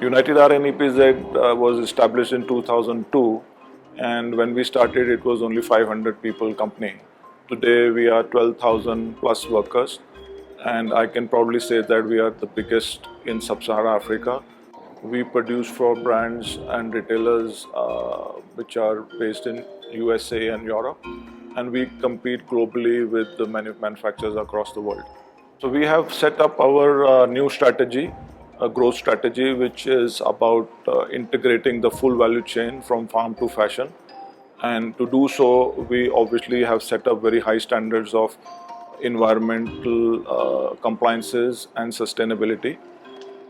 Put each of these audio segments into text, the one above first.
United Aryan EPZ was established in 2002, and when we started it was only 500 people company. Today we are 12,000 plus workers, and I can probably say that we are the biggest in Sub-Saharan Africa. We produce for brands and retailers which are based in USA and Europe, and we compete globally with the manufacturers across the world. So we have set up our new strategy, a growth strategy, which is about integrating the full value chain from farm to fashion. And to do so, we obviously have set up very high standards of environmental compliances and sustainability.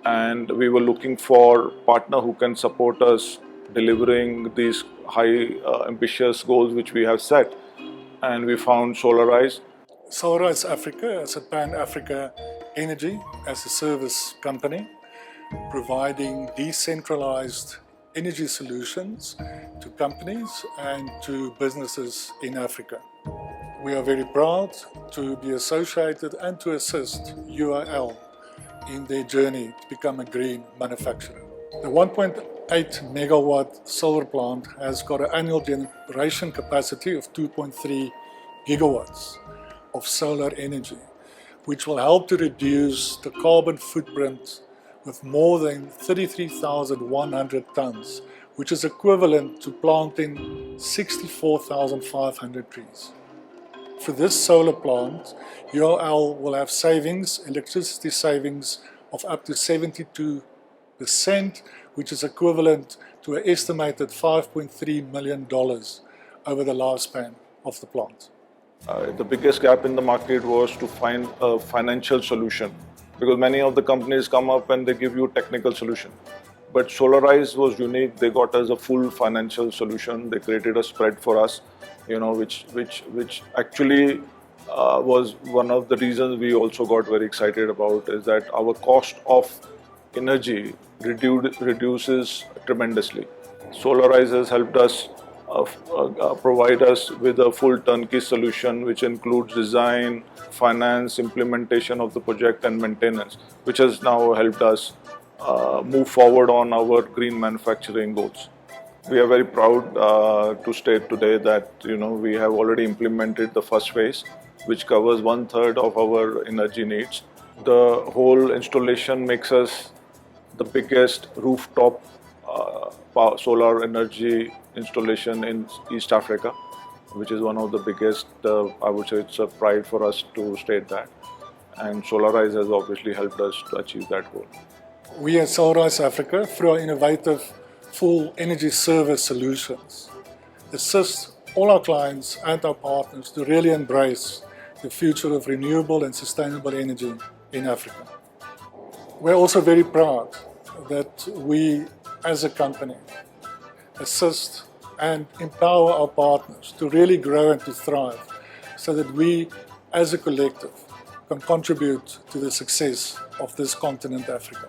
And we were looking for a partner who can support us delivering these high ambitious goals which we have set. And we found Solarise. Solarise Africa is a Pan-Africa energy as a service company providing decentralized energy solutions to companies and to businesses in Africa. We are very proud to be associated and to assist UAL in their journey to become a green manufacturer. The 1.8 megawatt solar plant has got an annual generation capacity of 2.3 gigawatts of solar energy, which will help to reduce the carbon footprint with more than 33,100 tons, which is equivalent to planting 64,500 trees. For this solar plant, UAL will have savings, electricity savings of up to 72%, which is equivalent to an estimated $5.3 million over the lifespan of the plant. The biggest gap in the market was to find a financial solution, because many of the companies come up and they give you a technical solution. But Solarise was unique. They got us a full financial solution. They created a spread for us, which actually was one of the reasons we also got very excited about, is that our cost of energy reduces tremendously. Solarise has helped us provide us with a full turnkey solution, which includes design, finance, implementation of the project and maintenance, which has now helped us move forward on our green manufacturing goals. We are very proud to state today that we have already implemented the first phase, which covers 1/3 of our energy needs. The whole installation makes us the biggest rooftop solar energy installation in East Africa, which is one of the biggest. I would say it's a pride for us to state that, and Solarise has obviously helped us to achieve that goal. We at Solarise Africa, through our innovative full energy service solutions, assist all our clients and our partners to really embrace the future of renewable and sustainable energy in Africa. We're also very proud that we, as a company, assist and empower our partners to really grow and to thrive, so that we, as a collective, can contribute to the success of this continent, Africa.